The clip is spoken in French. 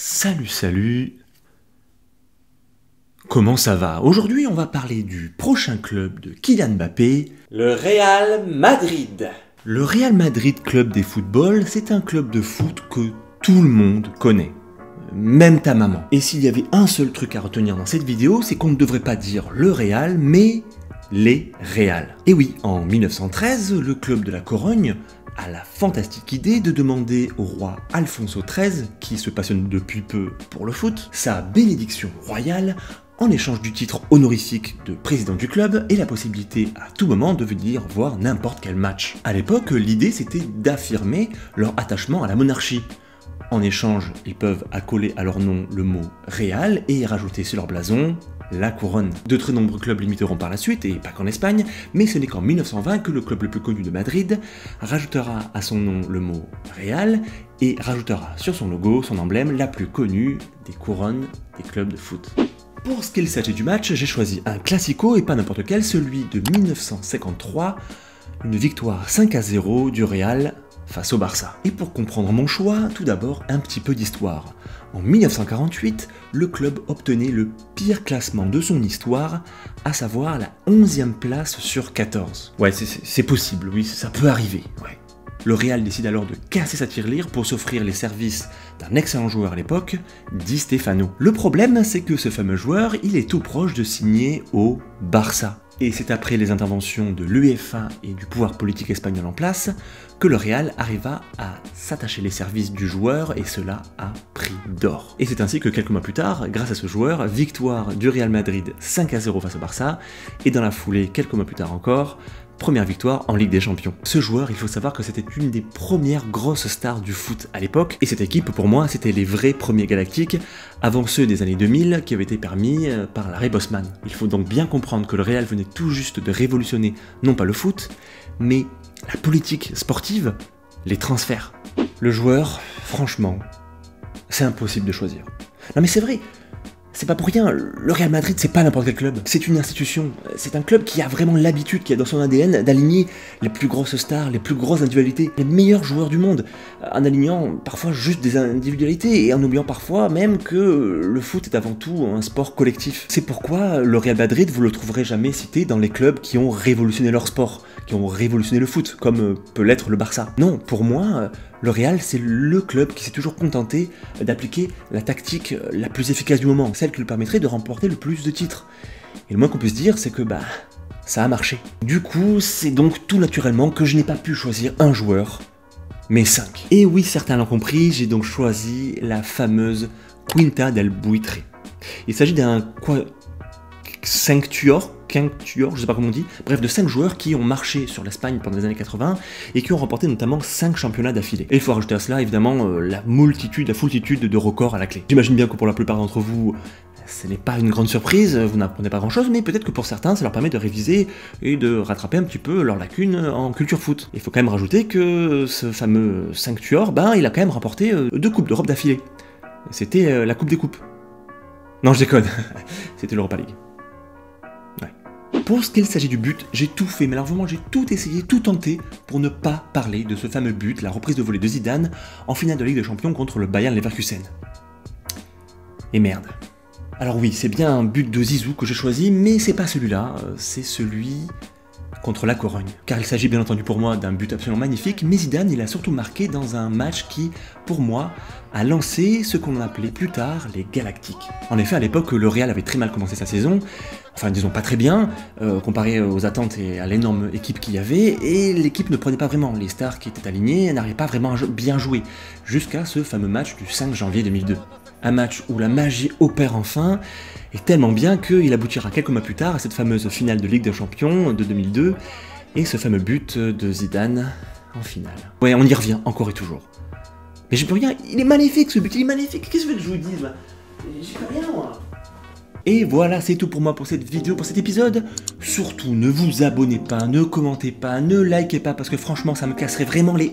Salut. Comment ça va? Aujourd'hui, on va parler du prochain club de Kylian Mbappé, le Real Madrid. Le Real Madrid Club des footballs, c'est un club de foot que tout le monde connaît. Même ta maman. Et s'il y avait un seul truc à retenir dans cette vidéo, c'est qu'on ne devrait pas dire le Real, mais les Real. Et oui, en 1913, le club de la Corogne a la fantastique idée de demander au roi Alfonso XIII, qui se passionne depuis peu pour le foot, sa bénédiction royale en échange du titre honorifique de président du club et la possibilité à tout moment de venir voir n'importe quel match. À l'époque, l'idée c'était d'affirmer leur attachement à la monarchie. En échange, ils peuvent accoler à leur nom le mot Real et rajouter sur leur blason la couronne. De très nombreux clubs l'imiteront par la suite, et pas qu'en Espagne, mais ce n'est qu'en 1920 que le club le plus connu de Madrid rajoutera à son nom le mot Real et rajoutera sur son logo, son emblème, la plus connue des couronnes des clubs de foot. Pour ce qu'il s'agit du match, j'ai choisi un classico et pas n'importe quel, celui de 1953, une victoire 5-0 du Real face au Barça. Et pour comprendre mon choix, tout d'abord un petit peu d'histoire. En 1948, le club obtenait le pire classement de son histoire, à savoir la 11e place sur 14. Ouais, c'est possible, oui, ça peut arriver, ouais. Le Real décide alors de casser sa tirelire pour s'offrir les services d'un excellent joueur à l'époque, Di Stefano. Le problème, c'est que ce fameux joueur, il est tout proche de signer au Barça. Et c'est après les interventions de l'UEFA et du pouvoir politique espagnol en place que le Real arriva à s'attacher les services du joueur, et cela à prix d'or. Et c'est ainsi que quelques mois plus tard, grâce à ce joueur, victoire du Real Madrid 5-0 face au Barça, et dans la foulée, quelques mois plus tard encore, première victoire en Ligue des Champions. Ce joueur, il faut savoir que c'était une des premières grosses stars du foot à l'époque, et cette équipe, pour moi, c'était les vrais premiers galactiques, avant ceux des années 2000 qui avaient été permis par Larry Bosman. Il faut donc bien comprendre que le Real venait tout juste de révolutionner, non pas le foot, mais la politique sportive, les transferts. Le joueur, franchement, c'est impossible de choisir. Non mais c'est vrai. C'est pas pour rien, le Real Madrid c'est pas n'importe quel club, c'est une institution, c'est un club qui a vraiment l'habitude, qui a dans son ADN d'aligner les plus grosses stars, les plus grosses individualités, les meilleurs joueurs du monde, en alignant parfois juste des individualités et en oubliant parfois même que le foot est avant tout un sport collectif. C'est pourquoi le Real Madrid, vous le trouverez jamais cité dans les clubs qui ont révolutionné leur sport, qui ont révolutionné le foot, comme peut l'être le Barça. Non, pour moi, le Real, c'est le club qui s'est toujours contenté d'appliquer la tactique la plus efficace du moment, celle qui lui permettrait de remporter le plus de titres. Et le moins qu'on puisse dire, c'est que ça a marché. Du coup, c'est donc tout naturellement que je n'ai pas pu choisir un joueur, mais 5. Et oui, certains l'ont compris, j'ai donc choisi la fameuse Quinta del Buitre. Il s'agit d'un quintuor, je sais pas comment on dit, bref, de 5 joueurs qui ont marché sur l'Espagne pendant les années 80 et qui ont remporté notamment 5 championnats d'affilée. Et il faut rajouter à cela évidemment la foultitude de records à la clé. J'imagine bien que pour la plupart d'entre vous, ce n'est pas une grande surprise, vous n'apprenez pas grand chose, mais peut-être que pour certains, ça leur permet de réviser et de rattraper un petit peu leurs lacunes en culture foot. Il faut quand même rajouter que ce fameux quintuor, il a quand même remporté 2 coupes d'Europe d'affilée. C'était la coupe des coupes. Non, je déconne, c'était l'Europa League. Pour ce qu'il s'agit du but, j'ai tout fait, mais alors vraiment j'ai tout essayé, tout tenté pour ne pas parler de ce fameux but, la reprise de volée de Zidane en finale de Ligue des Champions contre le Bayern Leverkusen. Et merde. Alors oui, c'est bien un but de Zizou que j'ai choisi, mais c'est pas celui-là, c'est celui contre la Corogne. Car il s'agit bien entendu pour moi d'un but absolument magnifique, mais Zidane il a surtout marqué dans un match qui, pour moi, a lancé ce qu'on appelait plus tard les Galactiques. En effet, à l'époque, le Real avait très mal commencé sa saison, enfin disons pas très bien, comparé aux attentes et à l'énorme équipe qu'il y avait, et l'équipe ne prenait pas vraiment, les stars qui étaient alignées n'arrivaient pas vraiment à bien jouer, jusqu'à ce fameux match du 5 janvier 2002. Un match où la magie opère enfin, et tellement bien qu'il aboutira quelques mois plus tard à cette fameuse finale de Ligue des Champions de 2002, et ce fameux but de Zidane en finale. Ouais, on y revient, encore et toujours. Mais j'ai plus rien, il est magnifique ce but, il est magnifique, qu'est-ce que je vous dise là? J'ai plus rien moi. Et voilà, c'est tout pour moi pour cette vidéo, pour cet épisode. Surtout, ne vous abonnez pas, ne commentez pas, ne likez pas, parce que franchement, ça me casserait vraiment les...